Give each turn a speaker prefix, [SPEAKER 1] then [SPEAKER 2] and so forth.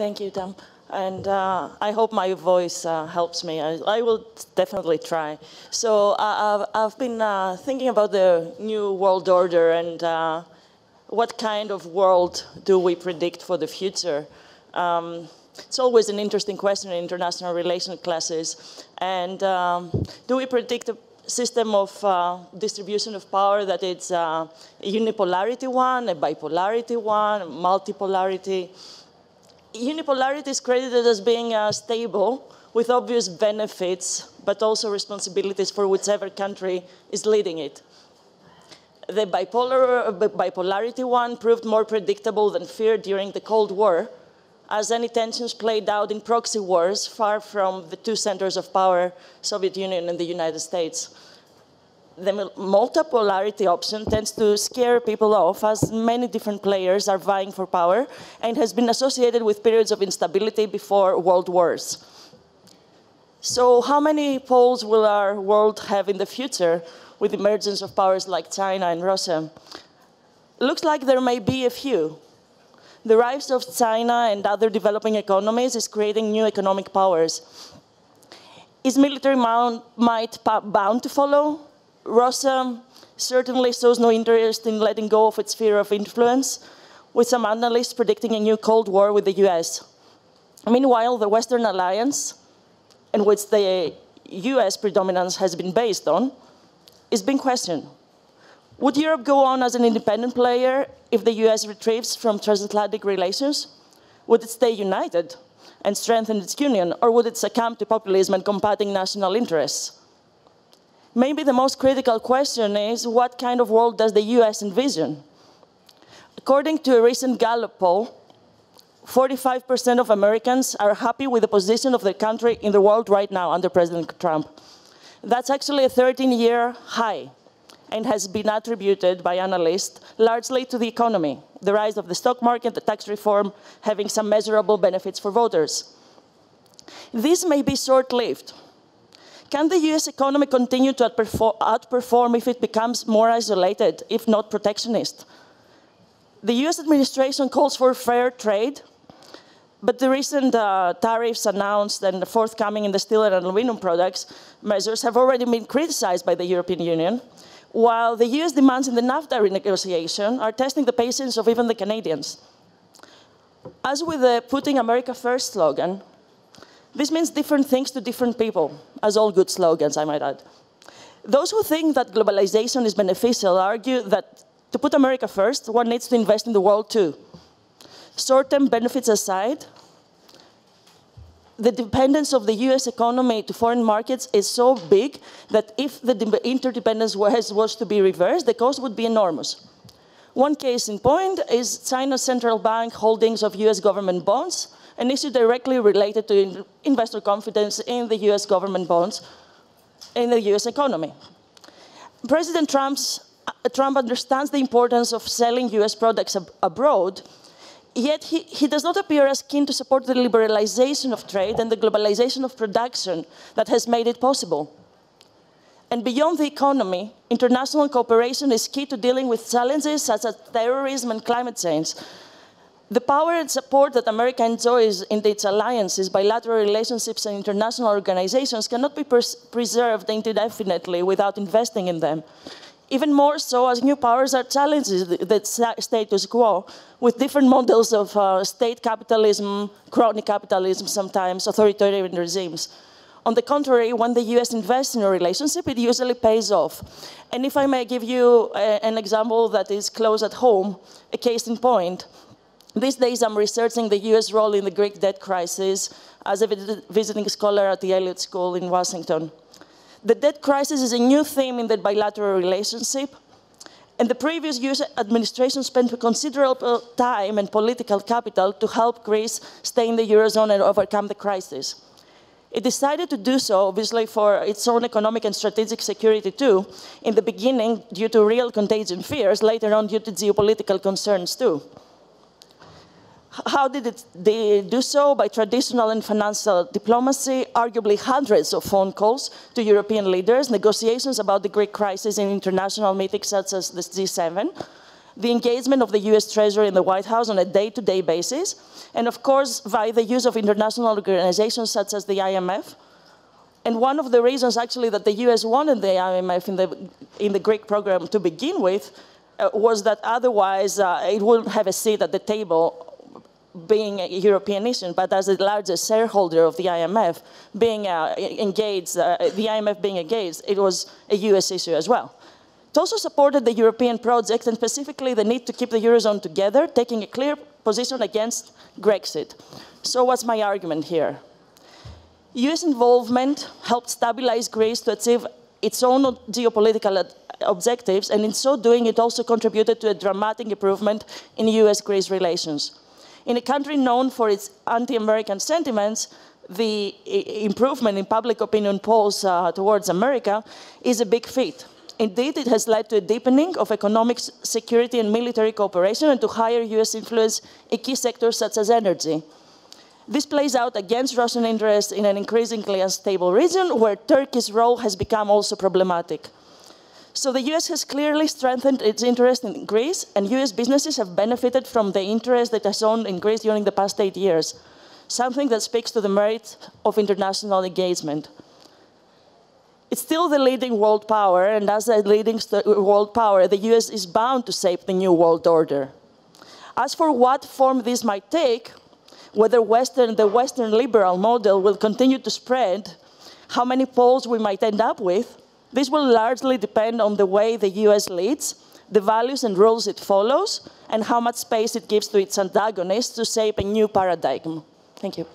[SPEAKER 1] Thank you, Tom. And I hope my voice helps me. I will definitely try. So I've been thinking about the new world order and what kind of world do we predict for the future? It's always an interesting question in international relations classes. And do we predict a system of distribution of power that it's a unipolarity one, a bipolarity one, a multipolarity? Unipolarity is credited as being stable with obvious benefits, but also responsibilities for whichever country is leading it. The bipolarity one proved more predictable than feared during the Cold War, as any tensions played out in proxy wars far from the two centers of power, Soviet Union and the United States. The multipolarity option tends to scare people off as many different players are vying for power and has been associated with periods of instability before world wars. So how many poles will our world have in the future with the emergence of powers like China and Russia? It looks like there may be a few. The rise of China and other developing economies is creating new economic powers. Is military might bound to follow? Russia certainly shows no interest in letting go of its sphere of influence, with some analysts predicting a new Cold War with the US. Meanwhile, the Western alliance, in which the US predominance has been based on, is being questioned. Would Europe go on as an independent player if the US retreats from transatlantic relations? Would it stay united and strengthen its union, or would it succumb to populism and combating national interests? Maybe the most critical question is, what kind of world does the US envision? According to a recent Gallup poll, 45% of Americans are happy with the position of their country in the world right now under President Trump. That's actually a 13-year high and has been attributed by analysts largely to the economy, the rise of the stock market, the tax reform, having some measurable benefits for voters. This may be short-lived. Can the US economy continue to outperform if it becomes more isolated, if not protectionist? The US administration calls for fair trade, but the recent tariffs announced and the forthcoming in the steel and aluminum products measures have already been criticized by the European Union, while the US demands in the NAFTA renegotiation are testing the patience of even the Canadians. As with the Putting America First slogan, this means different things to different people, as all good slogans, I might add. Those who think that globalization is beneficial argue that to put America first, one needs to invest in the world too. Short-term benefits aside, the dependence of the US economy to foreign markets is so big that if the interdependence was to be reversed, the cost would be enormous. One case in point is China's central bank holdings of US government bonds, an issue directly related to investor confidence in the US government bonds in the US economy. President Trump understands the importance of selling US products abroad, yet he does not appear as keen to support the liberalization of trade and the globalization of production that has made it possible. And beyond the economy, international cooperation is key to dealing with challenges such as terrorism and climate change. The power and support that America enjoys in its alliances, bilateral relationships, and international organizations cannot be preserved indefinitely without investing in them. Even more so as new powers are challenging the status quo with different models of state capitalism, crony capitalism sometimes, authoritarian regimes. On the contrary, when the US invests in a relationship, it usually pays off. And if I may give you an example that is close at home, a case in point, these days I'm researching the US role in the Greek debt crisis as a visiting scholar at the Elliott School in Washington. The debt crisis is a new theme in the bilateral relationship, and the previous US administration spent considerable time and political capital to help Greece stay in the Eurozone and overcome the crisis. It decided to do so, obviously, for its own economic and strategic security too, in the beginning due to real contagion fears, later on due to geopolitical concerns too. How did they do so? By traditional and financial diplomacy, arguably hundreds of phone calls to European leaders, negotiations about the Greek crisis in international meetings such as the G7, the engagement of the US Treasury and the White House on a day-to-day basis, and of course, via the use of international organizations such as the IMF. And one of the reasons, actually, that the US wanted the IMF in the Greek program to begin with was that otherwise it wouldn't have a seat at the table being a European nation, but as the largest shareholder of the IMF being engaged, the IMF being engaged, it was a US issue as well. It also supported the European project and specifically the need to keep the Eurozone together, taking a clear position against Grexit. So what's my argument here? US involvement helped stabilize Greece to achieve its own geopolitical objectives, and in so doing, it also contributed to a dramatic improvement in US-Greece relations. In a country known for its anti-American sentiments, the improvement in public opinion polls towards America is a big feat. Indeed, it has led to a deepening of economic security and military cooperation and to higher US influence in key sectors such as energy. This plays out against Russian interests in an increasingly unstable region where Turkey's role has become also problematic. So the US has clearly strengthened its interest in Greece, and US businesses have benefited from the interest that has shown in Greece during the past 8 years, something that speaks to the merit of international engagement. It's still the leading world power, and as a leading world power, the US is bound to shape the new world order. As for what form this might take, whether the Western liberal model will continue to spread, how many poles we might end up with, this will largely depend on the way the US leads, the values and rules it follows, and how much space it gives to its antagonists to shape a new paradigm. Thank you.